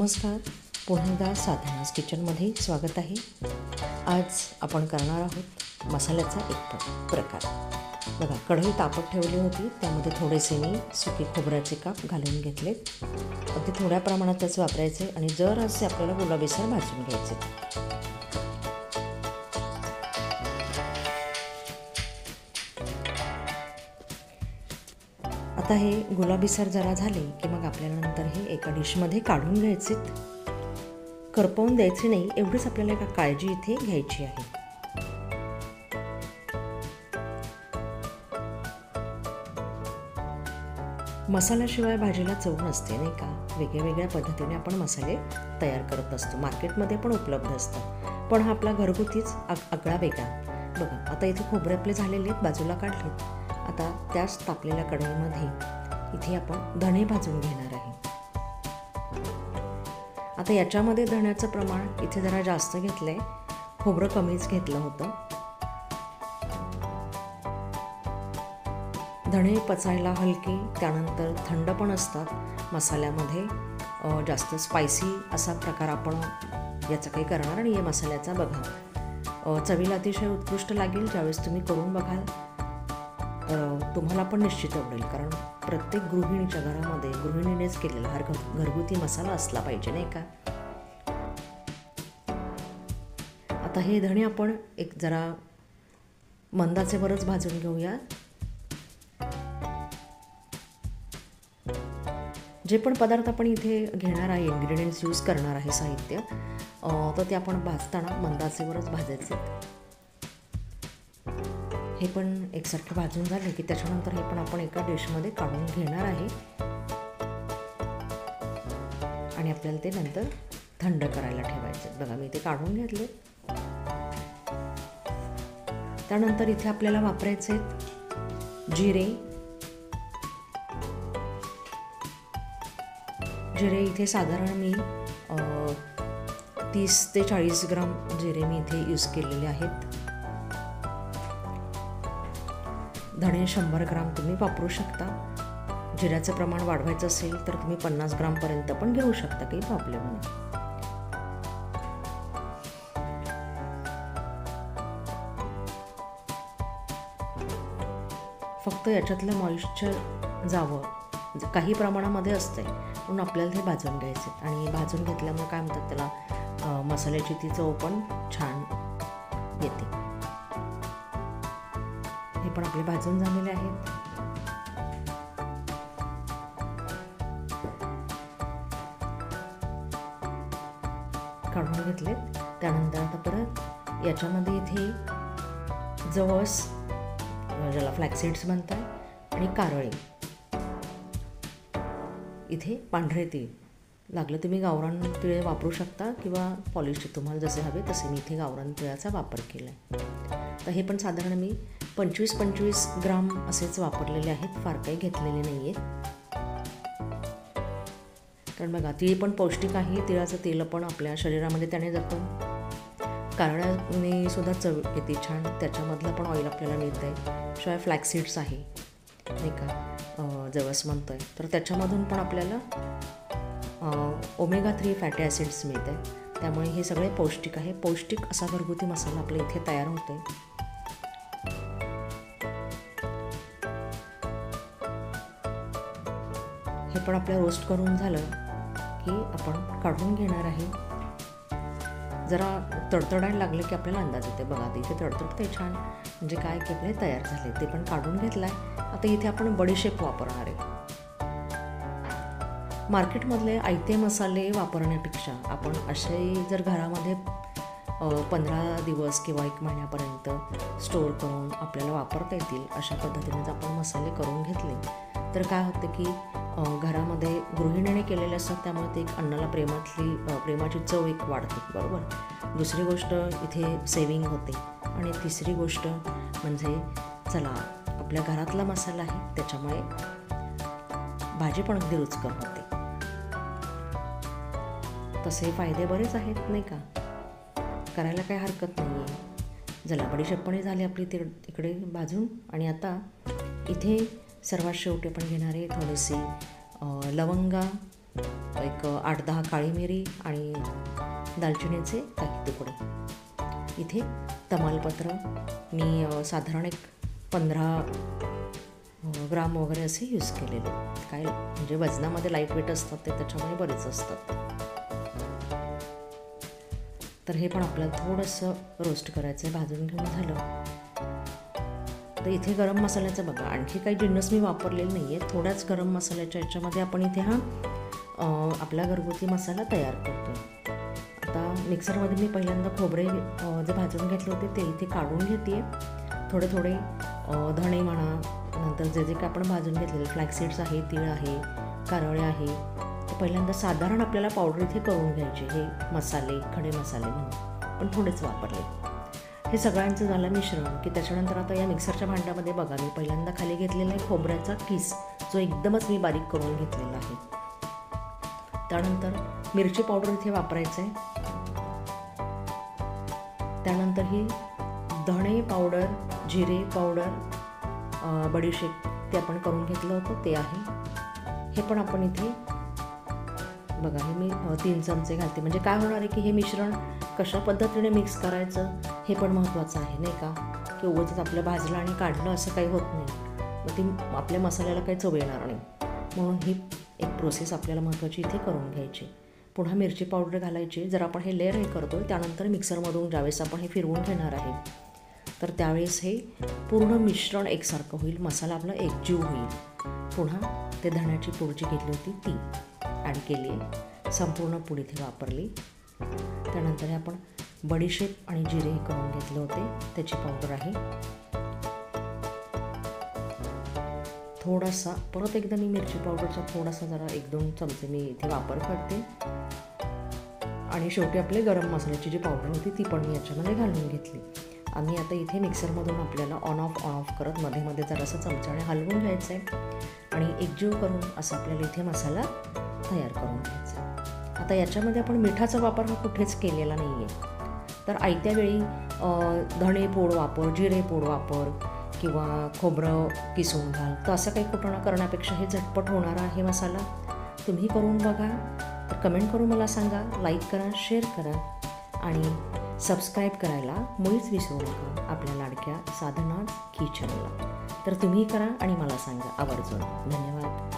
नमस्कार, पुन्हा एकदा साधनाज किचनमध्ये स्वागत आहे. आज आपण करणार आहोत मसाल्याचा एक प्रकार. बघा, कढई तापत ठेवली होती, त्यामध्ये थोडेसे मी सुके खोबऱ्याचे काप घालून घेतले. अगदी थोड्या प्रमाणात त्याचे वापरायचे आणि जर असे आपल्याला गुलाबीसर भाजून घ्यायचे. आता हे गुलाबीसर जरा झाले की मग आपल्याला नंतर हे एका डिशमध्ये काढून घ्यायचे. करपवून द्यायचे नाही, एवढीच आपल्याला एका काळजी इथे घ्यायची आहे. मसाल्याशिवाय भाजीला चव नसते, नाही का. वेगळ्या वेगळ्या पद्धतीने आपण मसाले तयार करत असतो, मार्केटमध्ये पण उपलब्ध असतात, पण हा आपला घरगुतीच आगळा वेगळा. बघा, आता इथे खोबरे आपले झालेले आहेत, बाजूला काढलेत. आता त्याच तापलेल्या कढईमध्ये इथे आपण धणे भाजून घेणार आहे. आता याच्यामध्ये धण्याचं प्रमाण इथे जरा जास्त घेतलं आहे, खोबरं कमीच घेतलं होतं. धणे पचायला हलके, त्यानंतर थंड पण असतात. मसाल्यामध्ये जास्त स्पायसी असा प्रकार आपण याचा काही करणार नाही आहे मसाल्याचा. बघा, चवीला अतिशय उत्कृष्ट लागेल. ज्यावेळेस तुम्ही करून बघाल तुम्हाला पण निश्चित आवडेल, कारण प्रत्येक गृहिणीच्या घरामध्ये गृहिणीनेच केलेला हा घरगुती मसाला असला पाहिजे, नाही का. आता हे धणे आपण एक जरा मंदाचे वरच भाजून घेऊया. जे पण पदार्थ आपण इथे घेणार आहे, इन्ग्रेडियंट्स यूज करणार आहे, साहित्य, तर ते आपण भाजताना मंदाचे वरच भाजायचे. हे पण एकसारखे भाजून झाले की त्याच्यानंतर हे पण आपण एका डिशमध्ये काढून घेणार आहे आणि आपल्याला ते नंतर थंड करायला ठेवायचे. बघा, मी ते काढून घेतले. त्यानंतर इथे आपल्याला वापरायचे जिरे. जिरे इथे साधारण मी 30 ते 40 ग्राम जिरे मी इथे यूज केलेले आहेत. धणे 100 ग्राम तुम्ही वापरू शकता. जिऱ्याचं प्रमाण वाढवायचं असेल तर तुम्ही 50 ग्रामपर्यंत पण घेऊ शकता, काही प्रॉब्लेम नाही. फक्त याच्यातलं मॉइश्चर जावं, काही प्रमाणामध्ये असते, म्हणून आपल्याला हे भाजून घ्यायचे. आणि भाजून घेतल्यामुळे काय म्हणतात त्याला, मसाल्याची ती चव पण छान येते. हे पण आपले भाजून झालेले आहेत. काढून घेतले. त्यानंतर आता परत याच्यामध्ये इथे जवस, ज्याला फ्लॅक्सीड्स म्हणतात, आणि कारळे. इथे पांढरे तीळ, लागलं तुम्ही गावरान तिळे वापरू शकता किंवा पॉलिश, तुम्हाला जसे हवे तसे. मी इथे गावरान तिळाचा वापर केला आहे. तर हे पण साधारण मी 25-25 ग्राम असेच वापरलेले आहेत, फार काही घेतलेले नाही आहेत. कारण बघा, तीळ पण पौष्टिक आहे. तिळाचं तेल पण आपल्या शरीरामध्ये त्याने जातं. कारळाने सुद्धा चव येते छान, त्याच्यामधलं पण ऑइल आपल्याला मिळतं आहे. शिवाय फ्लॅक्सीड्स आहे, नाही का, जवस म्हणतो आहे, तर त्याच्यामधून पण आपल्याला ओमेगा 3 फॅटी ॲसिड्स मिळते. त्यामुळे हे सगळे पौष्टिक आहे. पौष्टिक असा घरगुती मसाला आपल्या इथे तयार होतो आहे. हे पण आपल्या रोस्ट करून झालं की आपण काढून घेणार आहे. जरा तडतडायला लागले की आपल्याला अंदाज येते. बघा, इथे तडतडते छान, म्हणजे काय की आपले तयार झाले. ते पण काढून घेतलं आहे. आता इथे आपण बडीशेप वापरणार आहे. मार्केटमधले आयते मसाले वापरण्यापेक्षा आपण असे जर घरामध्ये 15 दिवस किंवा 1 महिन्यापर्यंत स्टोअर करून आपल्याला वापरता येतील अशा पद्धतीने जर आपण मसाले करून घेतले तर काय होतं की घरामध्ये गृहिणीने केलेले असतात, त्यामुळे ते एक अन्नाला प्रेमाची चव एक वाढते, बरोबर. दुसरी गोष्ट इथे सेविंग होते. आणि तिसरी गोष्ट म्हणजे चला, आपल्या घरातला मसाला आहे, त्याच्यामुळे भाजी पण अगदी रुचकर होते. तसे फायदे बरेच आहेत, नाही का. करायला काही हरकत नाही आहे. जला बडीशेपणी झाली आपली इकडे भाजून. आणि आता इथे सर्वात शेवटी आपण घेणारे थोडेसे लवंगा एक 8-10 काळी मिरी आणि दालचिनीचे काही तुकडे. इथे तमालपत्र मी साधारण एक 15 ग्राम वगैरे असे यूज केलेले. काय म्हणजे वजनामध्ये लाईट वेट असतात ते, त्याच्यामुळे बरेच असतात. तर हे पण आपल्याला थोडंसं रोस्ट करायचं आहे. भाजून घेऊन झालं तर इथे गरम मसाल्याचं बघा, आणखी काही जिन्नस मी वापरलेले नाही आहे. थोड्याच गरम मसाल्याच्या याच्यामध्ये आपण इथे आपला घरगुती मसाला तयार करतो. आता मिक्सरमध्ये मी पहिल्यांदा खोबरे जे भाजून घेतले होते ते इथे काढून घेते. थोडे धणे म्हणा, नंतर जे काय आपण भाजून घेतलेले फ्लॅक्सीड्स आहे, तीळ आहे, कारळे आहे, ते पहिल्यांदा साधारण आपल्याला पावडर इथे करून घ्यायचे. हे मसाले खडे मसाले म्हणून पण थोडेच वापरले. हे सगळ्यांचं झालं मिश्रण की त्याच्यानंतर आता या मिक्सरच्या भांड्यामध्ये बघा, मी पहिल्यांदा खाली घेतलेला आहे खोबऱ्याचा किस, जो एकदमच मी बारीक करून घेतलेला आहे. त्यानंतर मिरची पावडर इथे वापरायचं आहे. त्यानंतर ही धणे पावडर, जिरे पावडर, बडीशेप ते आपण करून घेतलं होतं ते आहे. हे पण आपण इथे बघा, हे मी 3 चमचे घालते. म्हणजे काय होणार आहे की हे मिश्रण कशा पद्धतीने मिक्स करायचं हे पण महत्त्वाचं आहे, नाही का? की उगाचच आपलं भाजलं आणि काढलं असं काही होत नाही, मग ती आपल्या मसाल्याला काही चव येणार नाही. म्हणून ही एक प्रोसेस आपल्याला महत्त्वाची इथे करून घ्यायची. पुन्हा मिरची पावडर घालायची. जर आपण हे लेअर हे करतो त्यानंतर मिक्सरमधून ज्यावेळेस आपण हे फिरवून घेणार आहे तर त्यावेळेस हे पूर्ण मिश्रण एकसारखं होईल, मसाला आपला एकजीव होईल. पुन्हा ते धण्याची पूड जी घेतली होती ती ॲड केली आहे. संपूर्ण पूड इथे वापरली. त्यानंतर हे आपण बडीशेप आणि जिरे हे करून घेतले होते त्याची पावडर आहे. थोडासा परत एकदा मी मिरची पावडरचा थोडासा जरा 1-2 चमचे मी इथे वापर करते. आणि शेवटी आपले गरम मसाल्याची जी पावडर होती ती पण मी याच्यामध्ये घालून घेतली. आणि आता इथे मिक्सरमधून आपल्याला ऑन ऑफ करत मध्ये मध्ये जरासं चमच्याने हलवून घ्यायचं आहे आणि एकजीव करून असा आपल्याला इथे मसाला तयार करून घ्यायचा. आता याच्यामध्ये आपण मिठाचा वापर हा कुठेच केलेला नाही आहे. तर आयत्या वेळी धणे पूड वापर, जिरे पूड वापर किंवा खोबरं किसून घाल, तर असं काही कुठं करण्यापेक्षा हे झटपट होणारा आहे मसाला. तुम्ही करून बघा. तर कमेंट करून मला सांगा, लाईक करा, शेअर करा आणि सबस्क्राईब करायला मुळीच विसरू नका आपल्या लाडक्या साधना किचनला. तर तुम्ही करा आणि मला सांगा आवर्जून. धन्यवाद.